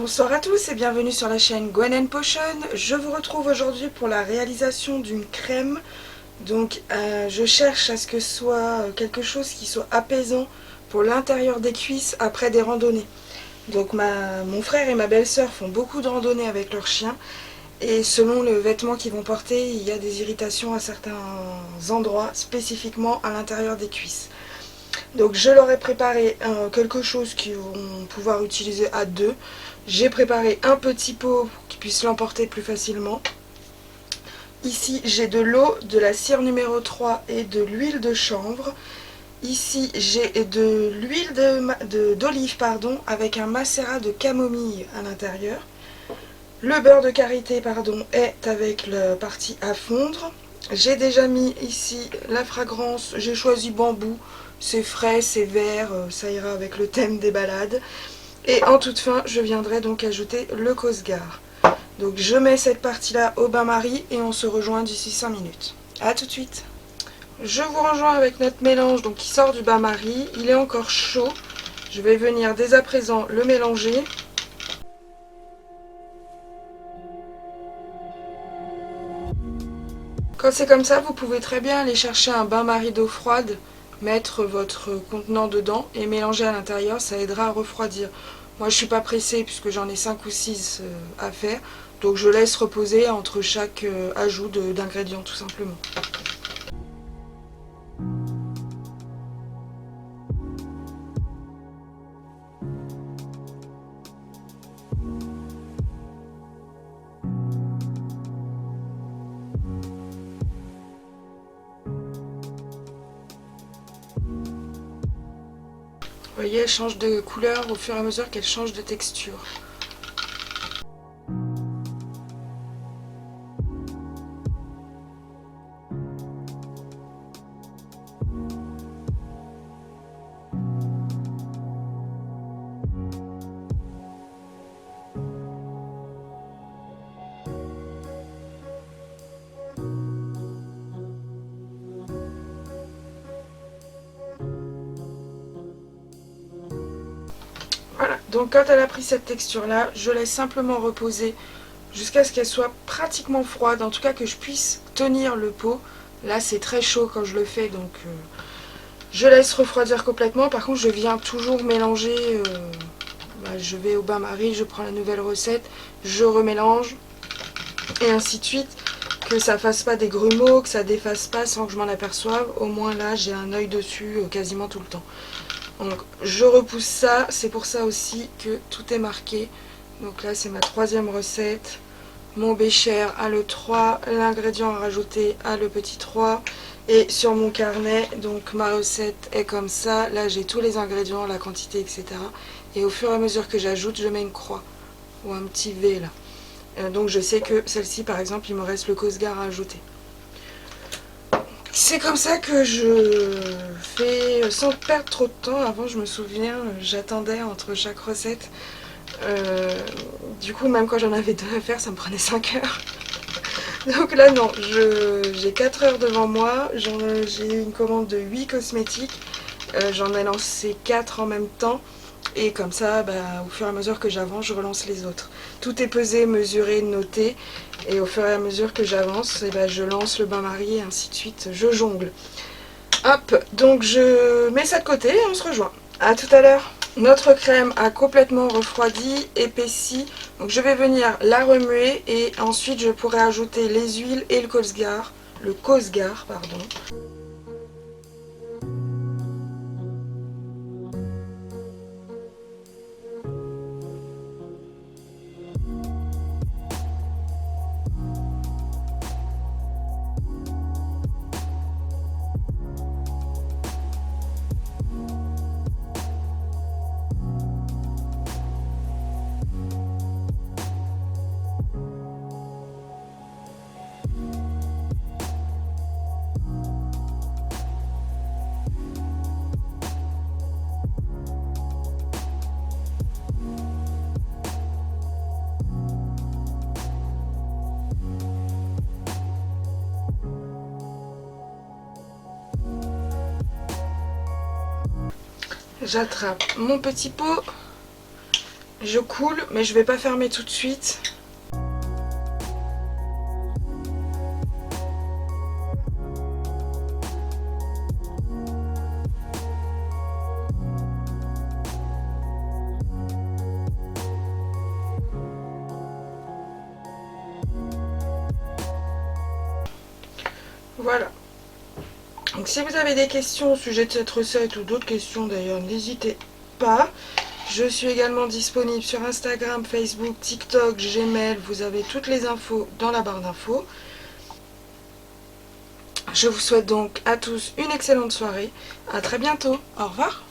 Bonsoir à tous et bienvenue sur la chaîne Gwen & Potion. Je vous retrouve aujourd'hui pour la réalisation d'une crème. Donc je cherche à ce que ce soit quelque chose qui soit apaisant pour l'intérieur des cuisses après des randonnées. Donc mon frère et ma belle-sœur font beaucoup de randonnées avec leurs chiens. Et selon le vêtement qu'ils vont porter, il y a des irritations à certains endroits, spécifiquement à l'intérieur des cuisses. Donc je leur ai préparé quelque chose qu'ils vont pouvoir utiliser à deux. J'ai préparé un petit pot pour qu'ils puissent l'emporter plus facilement. Ici j'ai de l'eau, de la cire numéro 3 et de l'huile de chanvre. Ici j'ai de l'huile d'olive avec un macérat de camomille à l'intérieur. Le beurre de karité est avec la partie à fondre. J'ai déjà mis ici la fragrance, j'ai choisi bambou. C'est frais, c'est vert, ça ira avec le thème des balades. Et en toute fin, je viendrai donc ajouter le Cosgar. Donc je mets cette partie-là au bain-marie et on se rejoint d'ici 5 minutes. A tout de suite. Je vous rejoins avec notre mélange donc qui sort du bain-marie. Il est encore chaud. Je vais venir dès à présent le mélanger. Quand c'est comme ça, vous pouvez très bien aller chercher un bain-marie d'eau froide, mettre votre contenant dedans et mélanger à l'intérieur, ça aidera à refroidir. Moi je suis pas pressée puisque j'en ai 5 ou 6 à faire, donc je laisse reposer entre chaque ajout d'ingrédients tout simplement. Vous voyez, elle change de couleur au fur et à mesure qu'elle change de texture. Voilà, donc quand elle a pris cette texture-là, je laisse simplement reposer jusqu'à ce qu'elle soit pratiquement froide, en tout cas que je puisse tenir le pot. Là c'est très chaud quand je le fais, donc je laisse refroidir complètement. Par contre je viens toujours mélanger, je vais au bain-marie, je prends la nouvelle recette, je remélange, et ainsi de suite, que ça fasse pas des grumeaux, que ça défasse pas sans que je m'en aperçoive. Au moins là j'ai un œil dessus quasiment tout le temps. Donc je repousse ça, c'est pour ça aussi que tout est marqué. Donc là c'est ma troisième recette. Mon bécher a le 3, l'ingrédient à rajouter a le petit 3. Et sur mon carnet, donc ma recette est comme ça. Là j'ai tous les ingrédients, la quantité, etc. Et au fur et à mesure que j'ajoute, je mets une croix ou un petit V là. Donc je sais que celle-ci par exemple, il me reste le Cosgar à ajouter. C'est comme ça que je fais sans perdre trop de temps. Avant, je me souviens, j'attendais entre chaque recette. Du coup, même quand j'en avais 2 à faire, ça me prenait 5 heures. Donc là, non, j'ai 4 heures devant moi. J'ai eu une commande de 8 cosmétiques. J'en ai lancé 4 en même temps. Et comme ça, au fur et à mesure que j'avance, je relance les autres. Tout est pesé, mesuré, noté. Et au fur et à mesure que j'avance, je lance le bain-marie et ainsi de suite. Je jongle. Hop, donc je mets ça de côté et on se rejoint. A tout à l'heure. Notre crème a complètement refroidi, épaissi. Donc je vais venir la remuer et ensuite je pourrai ajouter les huiles et le Cosgar. J'attrape mon petit pot, Je coule, mais je vais pas fermer tout de suite. Voilà. Donc si vous avez des questions au sujet de cette recette ou d'autres questions d'ailleurs, n'hésitez pas. Je suis également disponible sur Instagram, Facebook, TikTok, Gmail. Vous avez toutes les infos dans la barre d'infos. Je vous souhaite donc à tous une excellente soirée. À très bientôt. Au revoir.